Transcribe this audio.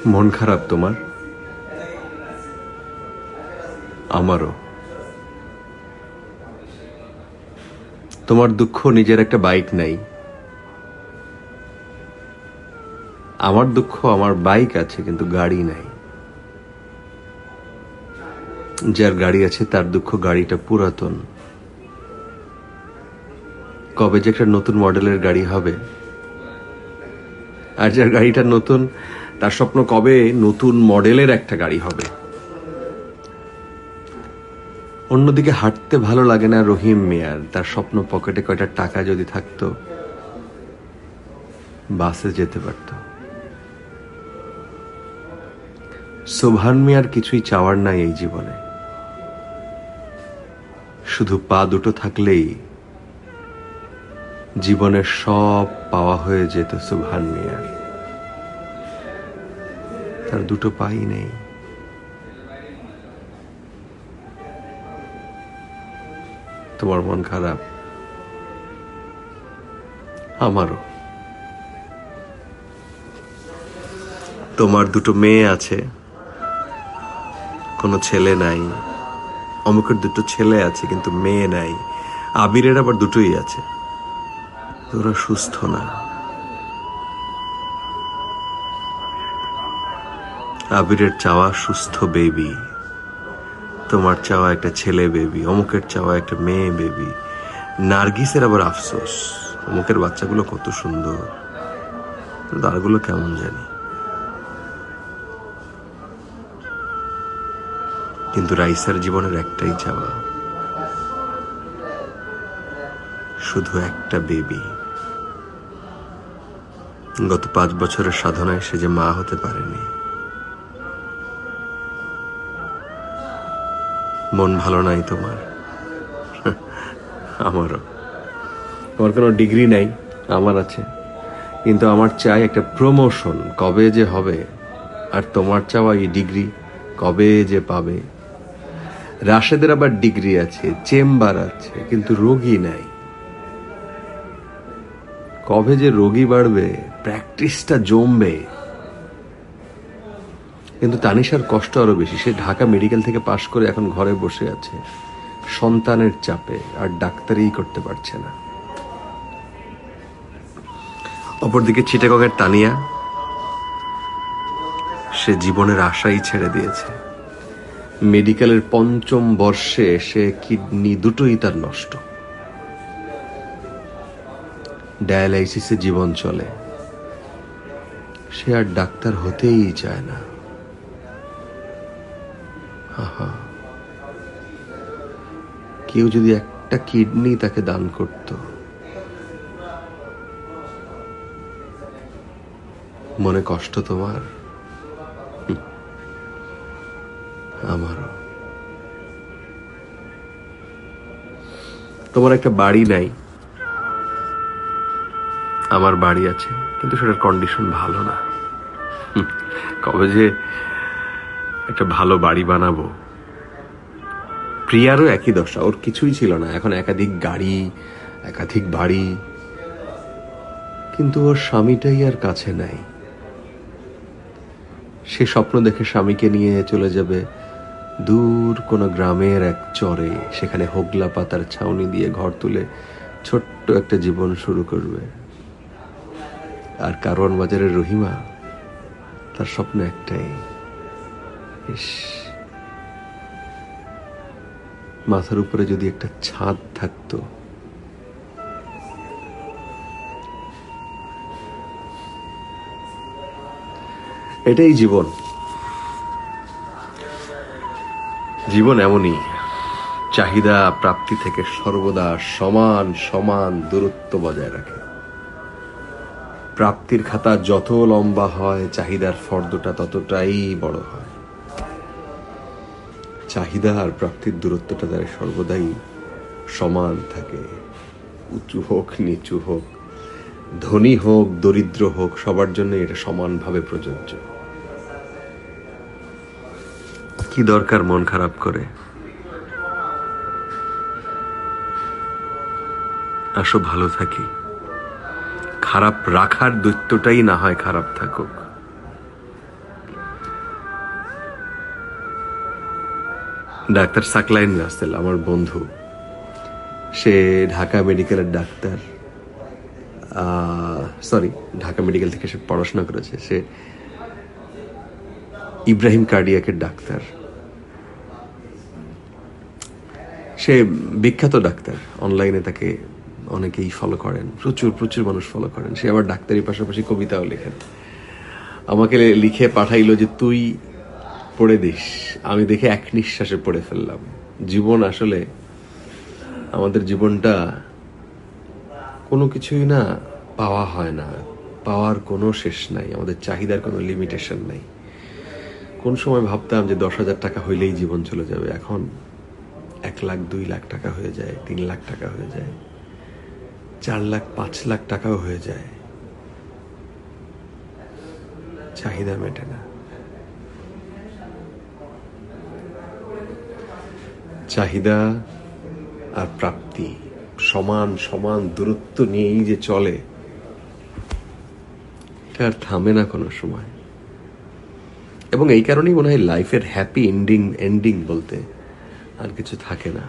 মন খারাপ তোমার? আমারও। তোমার দুঃখ নিজের একটা বাইক নাই, আমার দুঃখ আমার বাইক আছে কিন্তু গাড়ি নাই। যার গাড়ি আছে তার দুঃখ গাড়িটা পুরাতন, কবে যে একটা নতুন মডেলের গাড়ি হবে। আর যার গাড়িটা নতুন তার স্বপ্ন কবে নতুন মডেলের একটা গাড়ি হবে। অন্যদিকে হাঁটতে ভালো লাগে না রহিম মিয়ার, তার স্বপ্ন পকেটে কয়টা টাকা যদি থাকতো বাসে যেতে পারত। সোবহান মিয়ার কিছুই চাওয়ার নাই এই জীবনে, শুধু পা দুটো থাকলেই জীবনের সব পাওয়া হয়ে যেত সোবহান মিয়ার। তার দুটো পাই নেই। তোমার মন খারাপ? আমারও। তোমার দুটো মেয়ে আছে, কোনো ছেলে নাই। অমুকের দুটো ছেলে আছে কিন্তু মেয়ে নাই। আবিরের আবার দুটোই আছে, ওরা সুস্থ না। আবিরের চাওয়া সুস্থ বেবি, তোমার চাওয়া একটা ছেলে বেবি, অমুকের চাওয়া একটা মেয়ে বেবি। নার্গিসের আবার আফসোস, অমুকের বাচ্চাগুলো কত সুন্দর, তারগুলো কেমন জানি। কিন্তু রাইসার জীবনের একটাই চাওয়া, শুধু একটা বেবি। গত 5 বছরের সাধনায় সে যে মা হতে পারেনি। মন ভালো নাই তোমার? আমারও। তোমার কোনো ডিগ্রি নাই, আমার আছে। কিন্তু আমার চাই একটা প্রমোশন, কবে যে হবে। আর তোমার চাওয়া এই ডিগ্রি কবে যে পাবে। রাশেদের আবার ডিগ্রি আছে, চেম্বার আছে, কিন্তু রোগী নাই। কবে যে রোগী বাড়বে, প্র্যাকটিসটা জমবে। কিন্তু তানিশার কষ্ট আরো বেশি। সে ঢাকা মেডিকেল থেকে পাশ করে এখন ঘরে বসে আছে সন্তানের চাপে, আর ডাক্তারি করতে পারছে না। অপরদিকে চিটাগংয়ের তানিয়া, সে জীবনের আশাই ছেড়ে দিয়েছে। মেডিকেলের 5ম বর্ষে সে কিডনি দুটোই তার নষ্ট। ডায়ালাইসিসে জীবন চলে, সে আর ডাক্তার হতেই চায় না। কেউ যদি একটা কিডনি তাকে দান করত, মনে কষ্ট তোমার? আমারও। তোমার একটা বাড়ি নাই, আমার বাড়ি আছে, কিন্তু সেটার কন্ডিশন ভালো না। কবে যে একটা ভালো বাড়ি বানাবো। প্রিয়ারও একই দশা, ওর কিছুই ছিল না, এখন একাধিক গাড়ি, একাধিক বাড়ি, কিন্তু ওর স্বামীটাই আর কাছে নাই। সে স্বপ্ন দেখে স্বামীকে নিয়ে চলে যাবে দূর কোনো গ্রামের এক চরে, সেখানে হোগলা পাতার ছাউনি দিয়ে ঘর তুলে ছোট্ট একটা জীবন শুরু করবে। আর কারওয়ান বাজারের রহিমা, তার স্বপ্ন একটাই, ইস, মাথার উপরে যদি একটা ছাদ থাকতো। এটাই জীবন। জীবন এমনই, চাহিদা প্রাপ্তি থেকে সর্বদা সমান সমান দূরত্ব বজায় রাখে। প্রাপ্তির খাতা যত লম্বা হয়, চাহিদার ফর্দটা ততটাই বড় হয়। চাহিদা আর প্রাপ্তির দূরত্বটা তার সর্বদাই সমান থাকে। উঁচু হোক নিচু হোক, ধনী হোক দরিদ্র হোক, সবার জন্য এটা সমানভাবে প্রযোজ্য। কি দরকার মন খারাপ করে? আসো ভালো থাকি। খারাপ রাখার দৈত্যটাই না হয় খারাপ থাকুক। ডাক্তার সাকলাইন রাসেল আমার বন্ধু, সে ঢাকা মেডিকেলের ডাক্তার। সরি, ঢাকা মেডিকেল থেকে সে পড়াশোনা করেছে। সে ইব্রাহিম কার্ডিয়াকের ডাক্তার। সে বিখ্যাত ডাক্তার, অনলাইনে তাকে অনেকেই ফলো করেন, প্রচুর প্রচুর মানুষ ফলো করেন। সে আবার ডাক্তারির পাশাপাশি কবিতাও লেখেন। আমাকে লিখে পাঠাইলো যে তুই পড়ে দিস। আমি দেখে এক নিঃশ্বাসে পড়ে ফেললাম। জীবন আসলে, আমাদের জীবনটা কোনো কিছুই না পাওয়া হয় না, পাওয়ার কোনো শেষ নাই, আমাদের চাহিদার কোনো লিমিটেশন নাই। কোন সময় ভাবতাম যে 10,000 টাকা হইলেই জীবন চলে যাবে, এখন 1 লাখ 2 লাখ টাকা হয়ে যায়, 3 লাখ টাকা হয়ে যায়, 4 লাখ 5 লাখ টাকাও হয়ে যায়। চাহিদা মেটে না। চাহিদা আর প্রাপ্তি সমান সমান দূরত্ব নিয়েই যে চলে, এটা আর থামে না কোনো সময়। এবং এই কারণেই মনে হয় লাইফের হ্যাপি এন্ডিং বলতে আর কিছু থাকে না।